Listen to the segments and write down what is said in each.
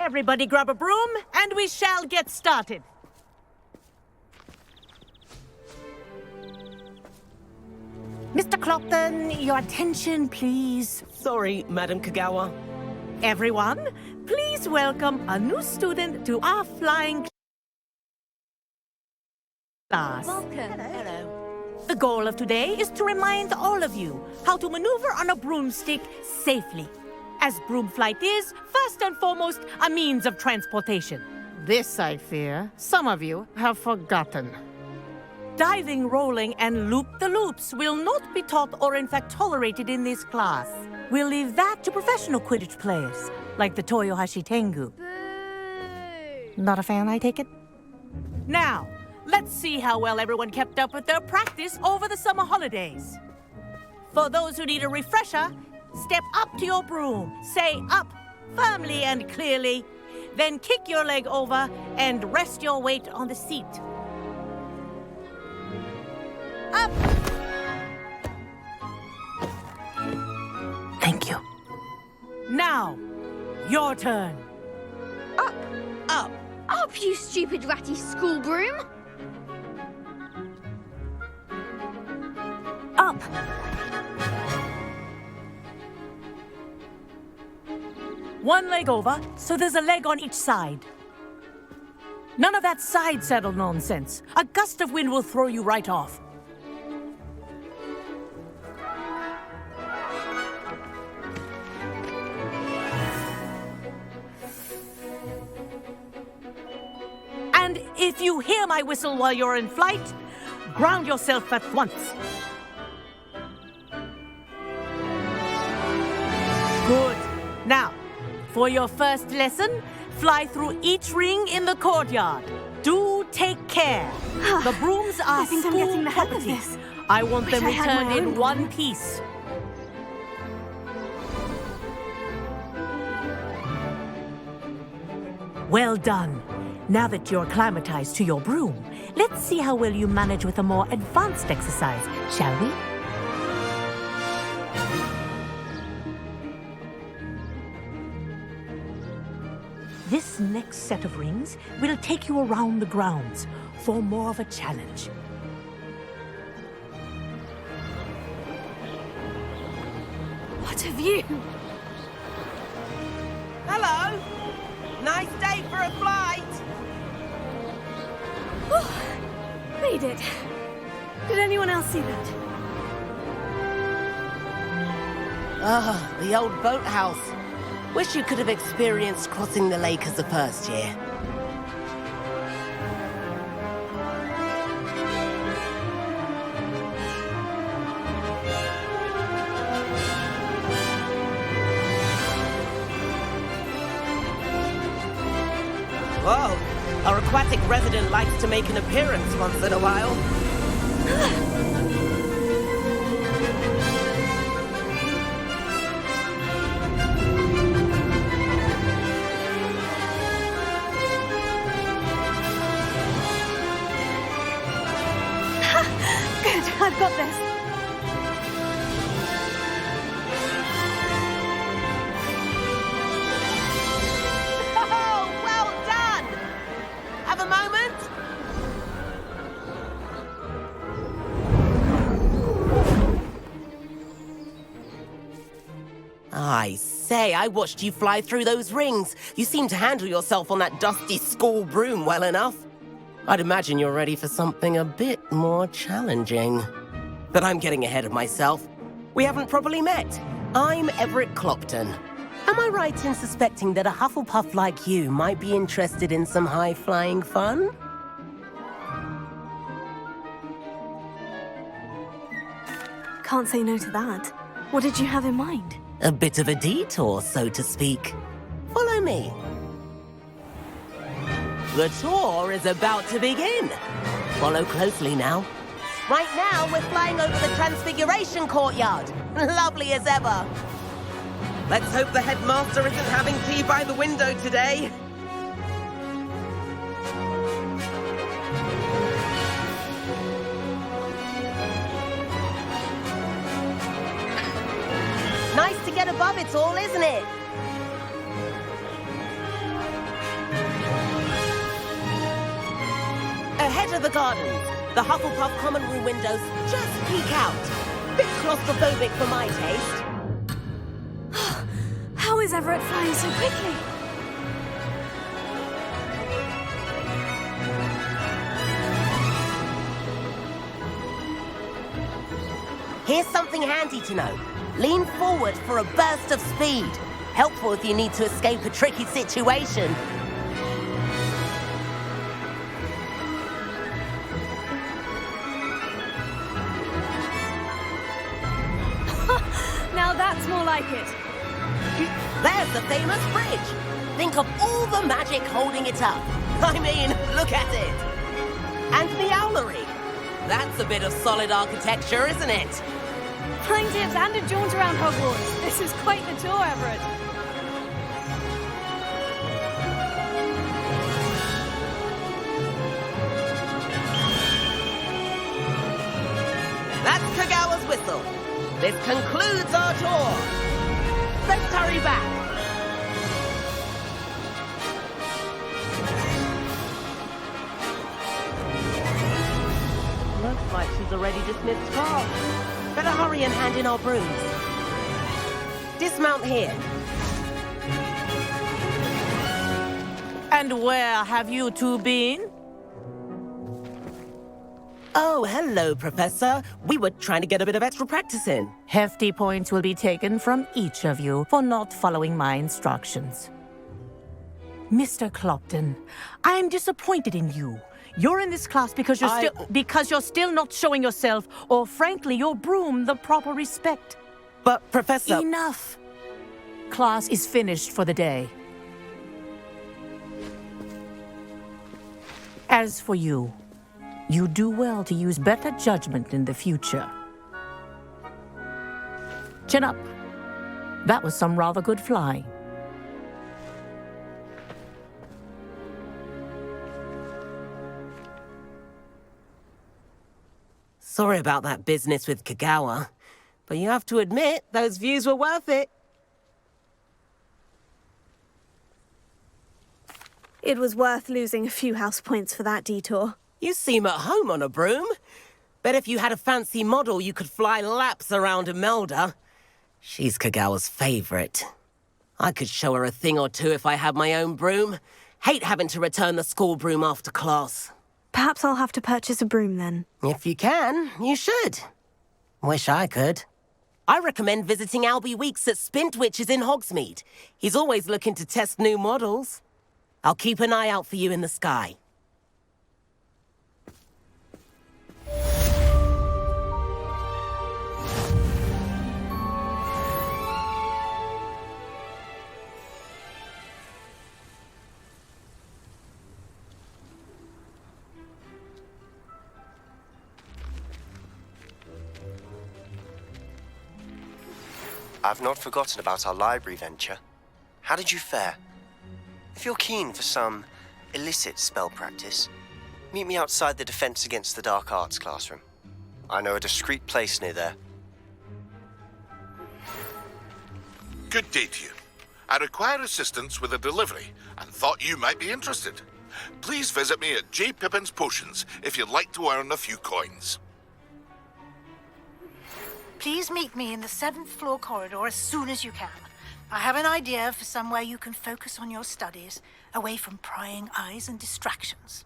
Everybody grab a broom, and we shall get started. Mr. Clopton, your attention, please. Sorry, Madam Kagawa. Everyone, please welcome a new student to our flying class. Welcome. Hello. The goal of today is to remind all of you how to maneuver on a broomstick safely. As broom flight is, first and foremost, a means of transportation. This, I fear, some of you have forgotten. Diving, rolling, and loop-the-loops will not be taught or in fact tolerated in this class. We'll leave that to professional Quidditch players, like the Toyohashi Tengu. Boo! Not a fan, I take it? Now, let's see how well everyone kept up with their practice over the summer holidays. For those who need a refresher, step up to your broom, say up firmly and clearly, then kick your leg over and rest your weight on the seat. Up! Thank you. Now, your turn. Up! Up! Up, you stupid ratty school broom! Up! One leg over, so there's a leg on each side. None of that side saddle nonsense. A gust of wind will throw you right off. And if you hear my whistle while you're in flight, ground yourself at once. Good. Now, for your first lesson, fly through each ring in the courtyard. Do take care. The brooms are I think I'm getting the hang of property. this. I want them Wish I had returned my in own one broom. piece. Well done. Now that you're acclimatized to your broom, let's see how well you manage with a more advanced exercise, shall we? This next set of rings will take you around the grounds for more of a challenge. What a view! Hello! Nice day for a flight! Made it. Did anyone else see that? Ah, the old boathouse. Wish you could have experienced crossing the lake as a first year. Whoa, our aquatic resident likes to make an appearance once in a while. Good, I've got this. Oh, well done! Have a moment? I say, I watched you fly through those rings. You seem to handle yourself on that dusty school broom well enough. I'd imagine you're ready for something a bit more challenging. But I'm getting ahead of myself. We haven't properly met. I'm Everett Clopton. Am I right in suspecting that a Hufflepuff like you might be interested in some high-flying fun? Can't say no to that. What did you have in mind? A bit of a detour, so to speak. Follow me. The tour is about to begin. Follow closely now. Right now, we're flying over the Transfiguration Courtyard. Lovely as ever. Let's hope the headmaster isn't having tea by the window today. Nice to get above it all, isn't it? Ahead of the gardens, the Hufflepuff common room windows just peek out. Bit claustrophobic for my taste. How is Everett flying so quickly? Here's something handy to know. Lean forward for a burst of speed. Helpful if you need to escape a tricky situation. Now that's more like it. There's the famous bridge. Think of all the magic holding it up. I mean, look at it. And the owlery. That's a bit of solid architecture, isn't it? Flying tips and a jaunt around Hogwarts. This is quite the tour, Everett. That's Kagawa's whistle. This concludes our tour. Let's hurry back. Looks like she's already dismissed class. Better hurry and hand in our brooms. Dismount here. And where have you two been? Oh, hello, Professor. We were trying to get a bit of extra practice in. Hefty points will be taken from each of you for not following my instructions. Mr. Clopton, I'm disappointed in you. You're in this class because you're still not showing yourself, or frankly, your broom the proper respect. But, Professor... Enough. Class is finished for the day. As for you, you do well to use better judgment in the future. Chin up. That was some rather good flying. Sorry about that business with Kagawa, but you have to admit, those views were worth it. It was worth losing a few house points for that detour. You seem at home on a broom. Bet if you had a fancy model, you could fly laps around Imelda. She's Kagawa's favorite. I could show her a thing or two if I had my own broom. Hate having to return the school broom after class. Perhaps I'll have to purchase a broom then. If you can, you should. Wish I could. I recommend visiting Albie Weeks at Spintwitches in Hogsmeade. He's always looking to test new models. I'll keep an eye out for you in the sky. I've not forgotten about our library venture. How did you fare? If you're keen for some illicit spell practice, meet me outside the Defense Against the Dark Arts classroom. I know a discreet place near there. Good day to you. I require assistance with a delivery and thought you might be interested. Please visit me at J. Pippin's Potions if you'd like to earn a few coins. Please meet me in the 7th floor corridor as soon as you can. I have an idea for somewhere you can focus on your studies, away from prying eyes and distractions.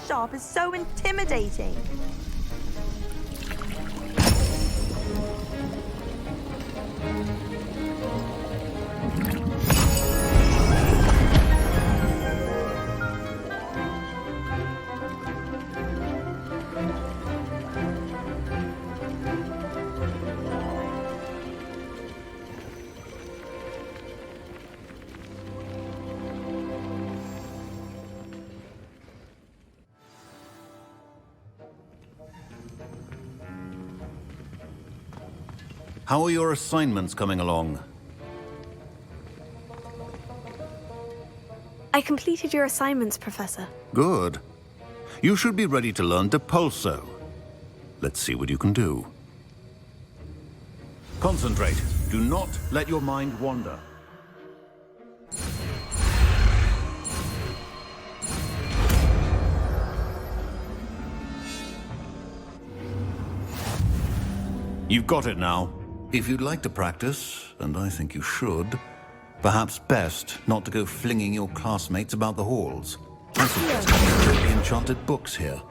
Sharp is so intimidating. How are your assignments coming along? I completed your assignments, Professor. Good. You should be ready to learn Depulso. Let's see what you can do. Concentrate. Do not let your mind wander. You've got it now. If you'd like to practice, and I think you should, perhaps best not to go flinging your classmates about the halls. I suggest you read the enchanted books here.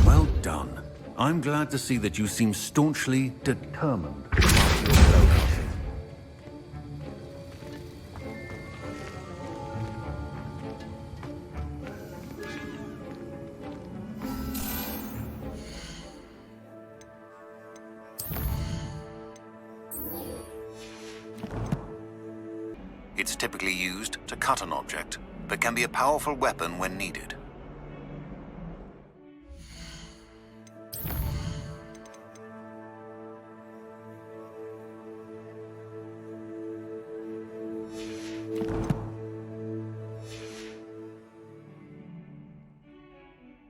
Well done. I'm glad to see that you seem staunchly determined to master your spellcasting. It's typically used to cut an object, but can be a powerful weapon when needed.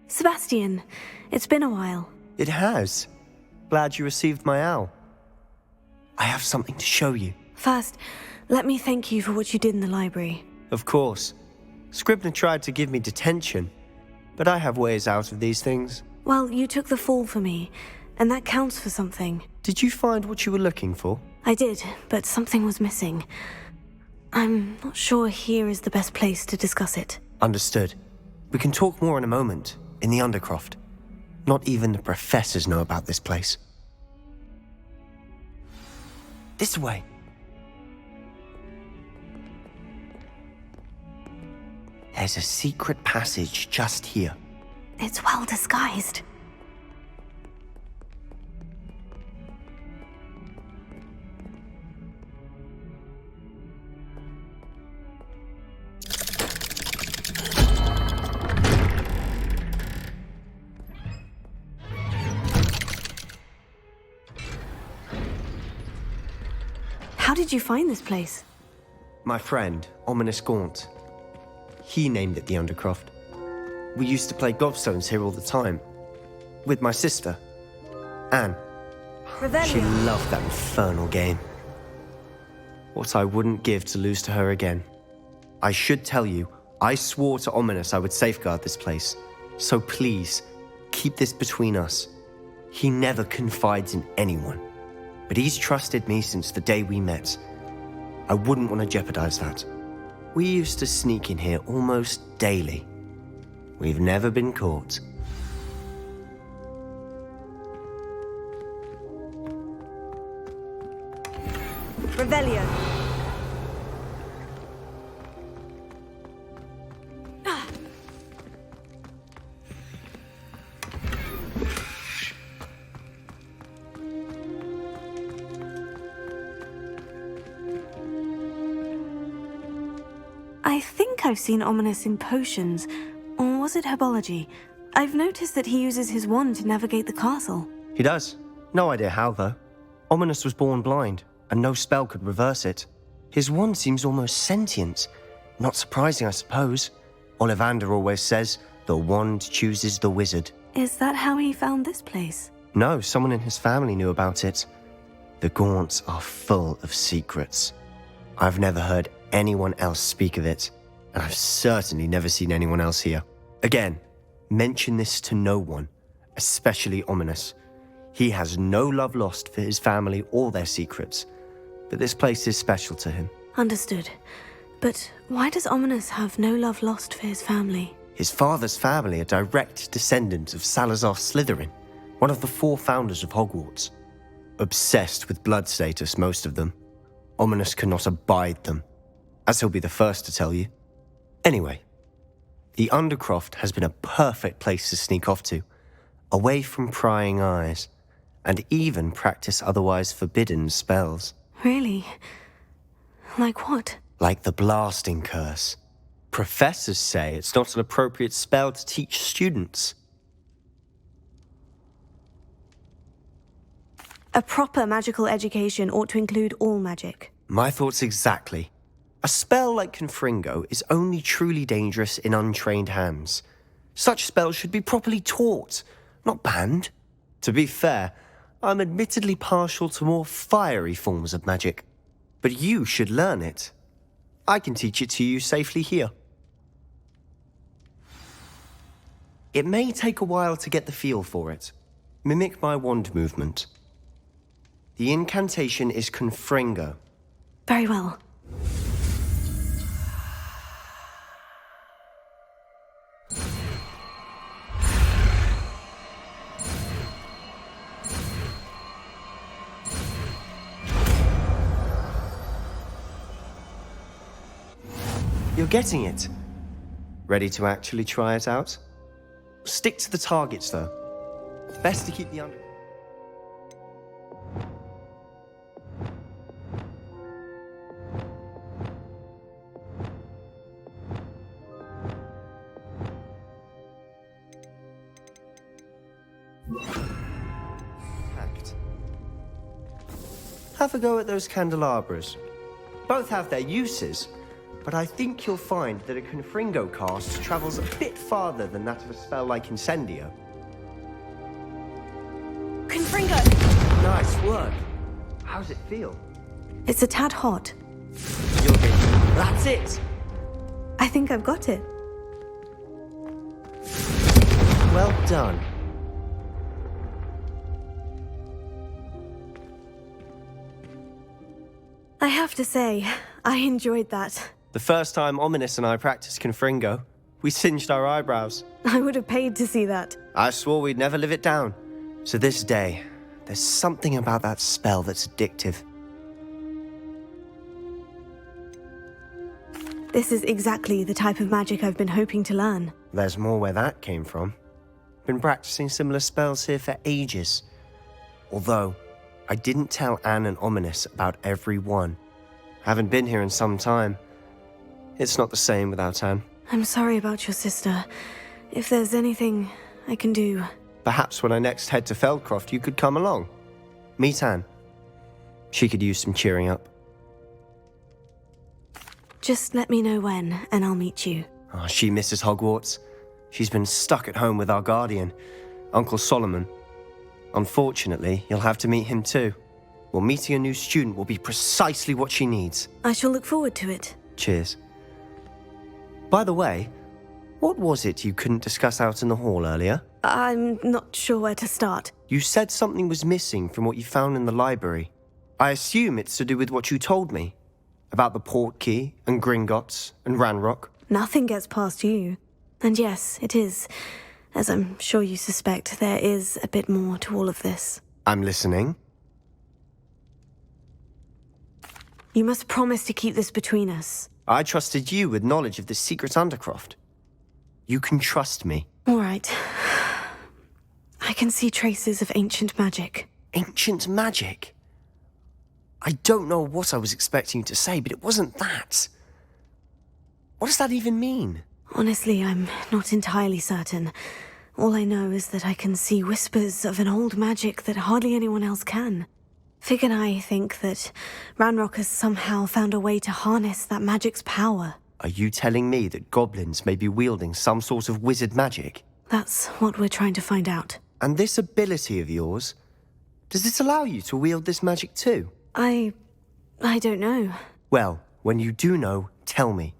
Sebastian, it's been a while. It has. Glad you received my owl. I have something to show you. First, let me thank you for what you did in the library. Of course. Scribner tried to give me detention, but I have ways out of these things. Well, you took the fall for me, and that counts for something. Did you find what you were looking for? I did, but something was missing. I'm not sure here is the best place to discuss it. Understood. We can talk more in a moment, in the Undercroft. Not even the professors know about this place. This way. There's a secret passage just here. It's well disguised. How did you find this place? My friend, Ominous Gaunt. He named it the Undercroft. We used to play gobstones here all the time. With my sister, Anne. She loved that infernal game. What I wouldn't give to lose to her again. I should tell you, I swore to Ominous I would safeguard this place. So please, keep this between us. He never confides in anyone. But he's trusted me since the day we met. I wouldn't want to jeopardize that. We used to sneak in here almost daily. We've never been caught. Revelio. I think I've seen Ominous in potions, or was it herbology? I've noticed that he uses his wand to navigate the castle. He does. No idea how, though. Ominous was born blind, and no spell could reverse it. His wand seems almost sentient. Not surprising, I suppose. Ollivander always says, the wand chooses the wizard. Is that how he found this place? No, someone in his family knew about it. The Gaunts are full of secrets. I've never heard anyone else speak of it, and I've certainly never seen anyone else here. Again, mention this to no one, especially Ominous. He has no love lost for his family or their secrets, but this place is special to him. Understood. But why does Ominous have no love lost for his family? His father's family are direct descendants of Salazar Slytherin, one of the 4 founders of Hogwarts. Obsessed with blood status, most of them. Ominous cannot abide them, as he'll be the first to tell you. Anyway, the Undercroft has been a perfect place to sneak off to, away from prying eyes, and even practice otherwise forbidden spells. Really? Like what? Like the blasting curse. Professors say it's not an appropriate spell to teach students. A proper magical education ought to include all magic. My thoughts exactly. A spell like Confringo is only truly dangerous in untrained hands. Such spells should be properly taught, not banned. To be fair, I'm admittedly partial to more fiery forms of magic. But you should learn it. I can teach it to you safely here. It may take a while to get the feel for it. Mimic my wand movement. The incantation is Confringo. Very well. You're getting it. Ready to actually try it out? Stick to the targets, though. Best to keep the under... Have a go at those candelabras. Both have their uses, but I think you'll find that a Confringo cast travels a bit farther than that of a spell like Incendio. Confringo! Nice work. How's it feel? It's a tad hot. You'll get... That's it! I think I've got it. Well done. I have to say, I enjoyed that. The first time Ominous and I practiced Confringo, we singed our eyebrows. I would have paid to see that. I swore we'd never live it down. To this day, there's something about that spell that's addictive. This is exactly the type of magic I've been hoping to learn. There's more where that came from. Been practicing similar spells here for ages. Although, I didn't tell Anne and Ominous about every one. Haven't been here in some time. It's not the same without Anne. I'm sorry about your sister. If there's anything I can do... Perhaps when I next head to Feldcroft, you could come along. Meet Anne. She could use some cheering up. Just let me know when, and I'll meet you. Oh, she misses Hogwarts. She's been stuck at home with our guardian, Uncle Solomon. Unfortunately, you'll have to meet him too. Well, meeting a new student will be precisely what she needs. I shall look forward to it. Cheers. By the way, what was it you couldn't discuss out in the hall earlier? I'm not sure where to start. You said something was missing from what you found in the library. I assume it's to do with what you told me. About the Portkey, and Gringotts, and Ranrock. Nothing gets past you. And yes, it is. As I'm sure you suspect, there is a bit more to all of this. I'm listening. You must promise to keep this between us. I trusted you with knowledge of the secret Undercroft. You can trust me. All right. I can see traces of ancient magic. Ancient magic? I don't know what I was expecting you to say, but it wasn't that. What does that even mean? Honestly, I'm not entirely certain. All I know is that I can see whispers of an old magic that hardly anyone else can. Fig and I think that Ranrock has somehow found a way to harness that magic's power. Are you telling me that goblins may be wielding some sort of wizard magic? That's what we're trying to find out. And this ability of yours, does it allow you to wield this magic too? I don't know. Well, when you do know, tell me.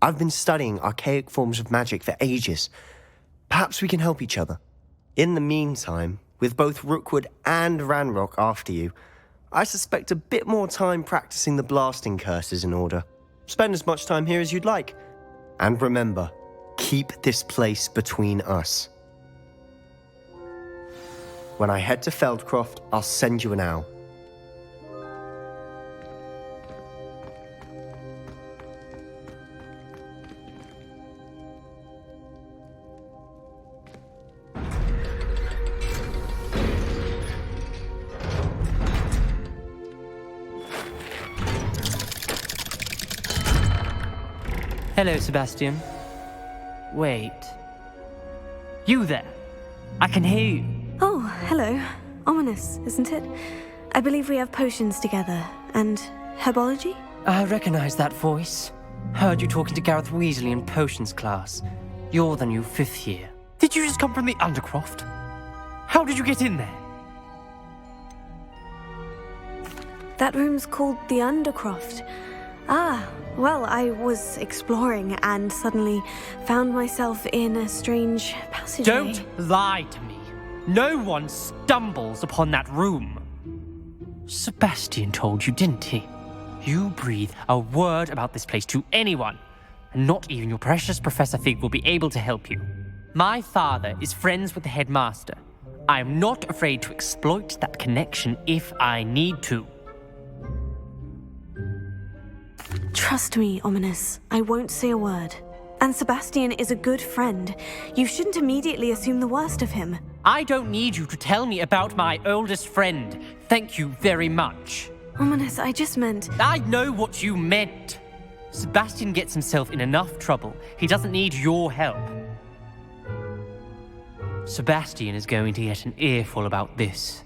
I've been studying archaic forms of magic for ages. Perhaps we can help each other. In the meantime, with both Rookwood and Ranrock after you, I suspect a bit more time practicing the blasting curse is in order. Spend as much time here as you'd like. And remember, keep this place between us. When I head to Feldcroft, I'll send you an owl. Hello, Sebastian. Wait. You there? I can hear you. Oh, hello. Ominous, isn't it? I believe we have potions together. And herbology? I recognize that voice. Heard you talking to Gareth Weasley in potions class. You're the new 5th year. Did you just come from the Undercroft? How did you get in there? That room's called the Undercroft. Ah, well, I was exploring and suddenly found myself in a strange passageway. Don't lie to me. No one stumbles upon that room. Sebastian told you, didn't he? You breathe a word about this place to anyone, and not even your precious Professor Fig will be able to help you. My father is friends with the headmaster. I am not afraid to exploit that connection if I need to. Trust me, Ominous. I won't say a word. And Sebastian is a good friend. You shouldn't immediately assume the worst of him. I don't need you to tell me about my oldest friend. Thank you very much. Ominous, I just meant... I know what you meant. Sebastian gets himself in enough trouble. He doesn't need your help. Sebastian is going to get an earful about this.